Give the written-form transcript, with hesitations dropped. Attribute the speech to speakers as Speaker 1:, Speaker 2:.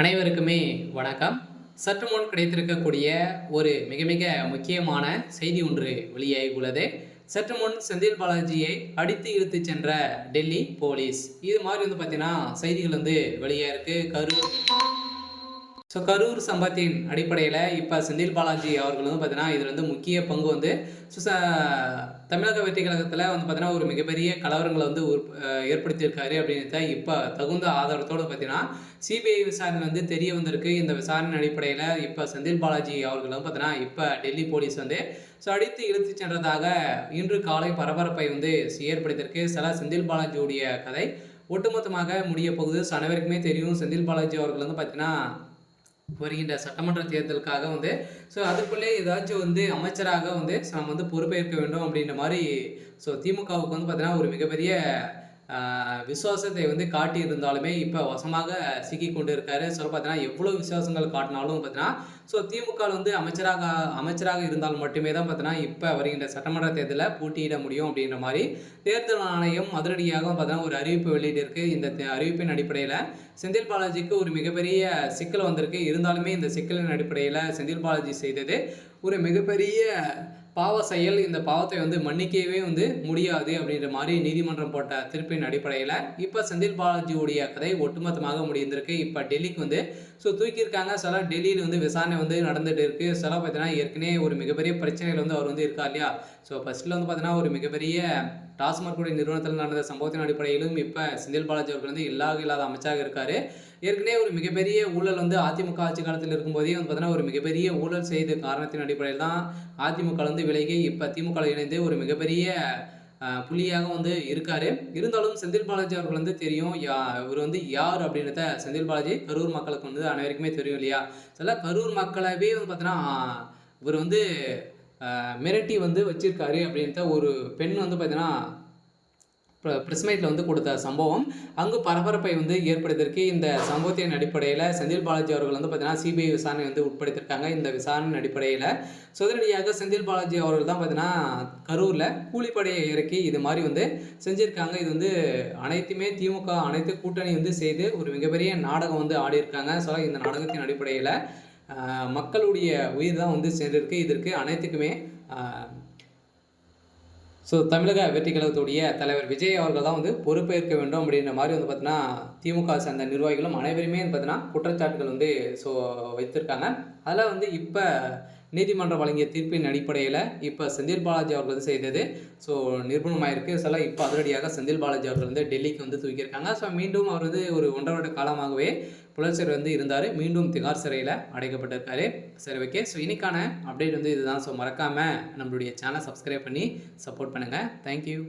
Speaker 1: அனைவருக்குமே வணக்கம். சற்று முன் கிடைத்திருக்கக்கூடிய ஒரு மிக மிக முக்கியமான செய்தி ஒன்று வெளியாகியுள்ளது. சற்று முன் செந்தில் பாலாஜியை அடித்து இழுத்துச் சென்ற டெல்லி போலீஸ். இது மாதிரி பார்த்தீங்கன்னா செய்திகள் வெளியாயிருக்கு. கரூர் சம்பவத்தின் அடிப்படையில் இப்போ செந்தில் பாலாஜி அவர்கள் பார்த்தீங்கன்னா இதில் முக்கிய பங்கு தமிழக வெற்றி கழகத்தில் பார்த்தீங்கன்னா ஒரு மிகப்பெரிய கலவரங்களை ஏற்படுத்தியிருக்காரு அப்படின்னு இப்போ தகுந்த ஆதாரத்தோடு பார்த்தீங்கன்னா சிபிஐ விசாரணை தெரிய வந்திருக்கு. இந்த விசாரணை அடிப்படையில் இப்போ செந்தில் பாலாஜி அவர்கள் பார்த்தீங்கன்னா இப்போ டெல்லி போலீஸ் அடித்து இழுத்து சென்றதாக இன்று காலை பரபரப்பை ஏற்படுத்தியிருக்கு. செந்தில் பாலாஜியுடைய கதை ஒட்டுமொத்தமாக முடிய போகுது. அனைவருக்குமே தெரியும் செந்தில் பாலாஜி அவர்கள் பார்த்தீங்கன்னா வருகின்ற சட்டமன்ற தேர்தலுக்காக அதுக்குள்ளே ஏதாச்சும் அமைச்சராக நம்ம பொறுப்பேற்க வேண்டும் அப்படின்ற மாதிரி திமுகவுக்கு பார்த்தீங்கன்னா ஒரு மிகப்பெரிய விசுவாசத்தை காட்டி இருந்தாலுமே இப்போ வசமாக சிக்கி கொண்டு இருக்காரு. பார்த்தீங்கன்னா எவ்வளோ விசுவாசங்கள் காட்டினாலும் பார்த்தீங்கன்னா திமுக அமைச்சராக இருந்தால் மட்டுமே தான் பார்த்தீங்கன்னா இப்போ வருகின்ற சட்டமன்ற தேர்தலில் போட்டியிட முடியும் அப்படின்ற மாதிரி தேர்தல் ஆணையம் அதிரடியாக பார்த்தீங்கன்னா ஒரு அறிவிப்பு வெளியிட்டிருக்கு. இந்த அறிவிப்பின் அடிப்படையில் செந்தில் பாலாஜிக்கு ஒரு மிகப்பெரிய சிக்கல் வந்திருக்கு. இருந்தாலுமே இந்த சிக்கலின் அடிப்படையில் செந்தில் பாலாஜி செய்தது ஒரு மிகப்பெரிய பாவ செயல். இந்த பாவத்தை மன்னிக்கவே முடியாது அப்படின்ற மாதிரி நீதிமன்றம் போட்ட தீர்ப்பின் அடிப்படையில் இப்போ செந்தில் பாலாஜியுடைய கதை ஒட்டுமொத்தமாக முடிந்திருக்கு. இப்போ டெல்லிக்கு தூக்கியிருக்காங்க. டெல்லியில் விசாரணை நடந்துட்டு இருக்கு. பார்த்தீங்கன்னா ஏற்கனவே ஒரு மிகப்பெரிய பிரச்சனைகள் அவர் இருக்கா இல்லையா. ஃபர்ஸ்ட்ல பார்த்தீங்கன்னா ஒரு மிகப்பெரிய டாஸ்மாக் நிறுவனத்தில் நடந்த சம்பவத்தின் அடிப்படையிலும் இப்போ செந்தில் பாலாஜி அவர்கள் இல்லாத அமைச்சராக இருக்காரு. ஏற்கனவே ஒரு மிகப்பெரிய ஊழல் அதிமுக ஆட்சி காலத்தில் இருக்கும்போதே பார்த்தீங்கன்னா ஒரு மிகப்பெரிய ஊழல் செய்த காரணத்தின் அடிப்படையில் தான் அதிமுக விலகி இப்போ திமுக இணைந்து ஒரு மிகப்பெரிய புள்ளியாக இருக்காரு. இருந்தாலும் செந்தில் பாலாஜி அவர்கள் தெரியும் இவர் யார் அப்படின்றத செந்தில் பாலாஜி கரூர் மக்களுக்கு அனைவருக்குமே தெரியும் இல்லையா. கரூர் மக்களவே பார்த்தீங்கன்னா இவர் மிரட்டி வச்சிருக்காரு அப்படின்ற ஒரு பெண் பார்த்தீங்கன்னா ப்ரெஸ் மீட்டில் கொடுத்த சம்பவம் அங்கு பரபரப்பை ஏற்படுத்தியிருக்கு. இந்த சம்பவத்தின் அடிப்படையில் செந்தில் பாலாஜி அவர்கள் பார்த்தீங்கன்னா சிபிஐ விசாரணை உட்படுத்தியிருக்காங்க. இந்த விசாரணையின் அடிப்படையில் உடனடியாக செந்தில் பாலாஜி அவர்கள் தான் பார்த்தீங்கன்னா கரூரில் கூலிப்படையை இறக்கி இது மாதிரி செஞ்சுருக்காங்க. இது அனைத்துமே திமுக அனைத்து கூட்டணி செய்து ஒரு மிகப்பெரிய நாடகம் ஆடியிருக்காங்க. இந்த நாடகத்தின் அடிப்படையில் மக்களுடைய உயிர் தான் சேர்ந்திருக்கு. இதற்கு அனைத்துக்குமே தமிழக வெற்றி கழகத்துடைய தலைவர் விஜய் அவர்கள் தான் பொறுப்பேற்க வேண்டும் அப்படின்ற மாதிரி பார்த்தீங்கன்னா திமுக சேர்ந்த நிர்வாகிகளும் அனைவருமே பார்த்தீங்கன்னா குற்றச்சாட்டுகள் வைத்திருக்காங்க. அதில் இப்போ நீதிமன்றம் வழங்கிய தீர்ப்பின் அடிப்படையில் இப்போ செந்தில் பாலாஜி அவர்கள் செய்தது நிரூபணமாயிருக்கு. இப்போ அதிரடியாக செந்தில் பாலாஜி அவர்கள் டெல்லிக்கு தூக்கியிருக்காங்க. மீண்டும் அவர் ஒரு 1.5 வருட காலமாகவே புலச்சர் இருந்தார். மீண்டும் திகார் சிறையில் அடைக்கப்பட்டிருக்காரு. சரி, ஓகே. இன்னைக்கான அப்டேட் இதுதான். மறக்காமல் நம்மளுடைய சேனலை சப்ஸ்கிரைப் பண்ணி சப்போர்ட் பண்ணுங்கள். தேங்க்யூ.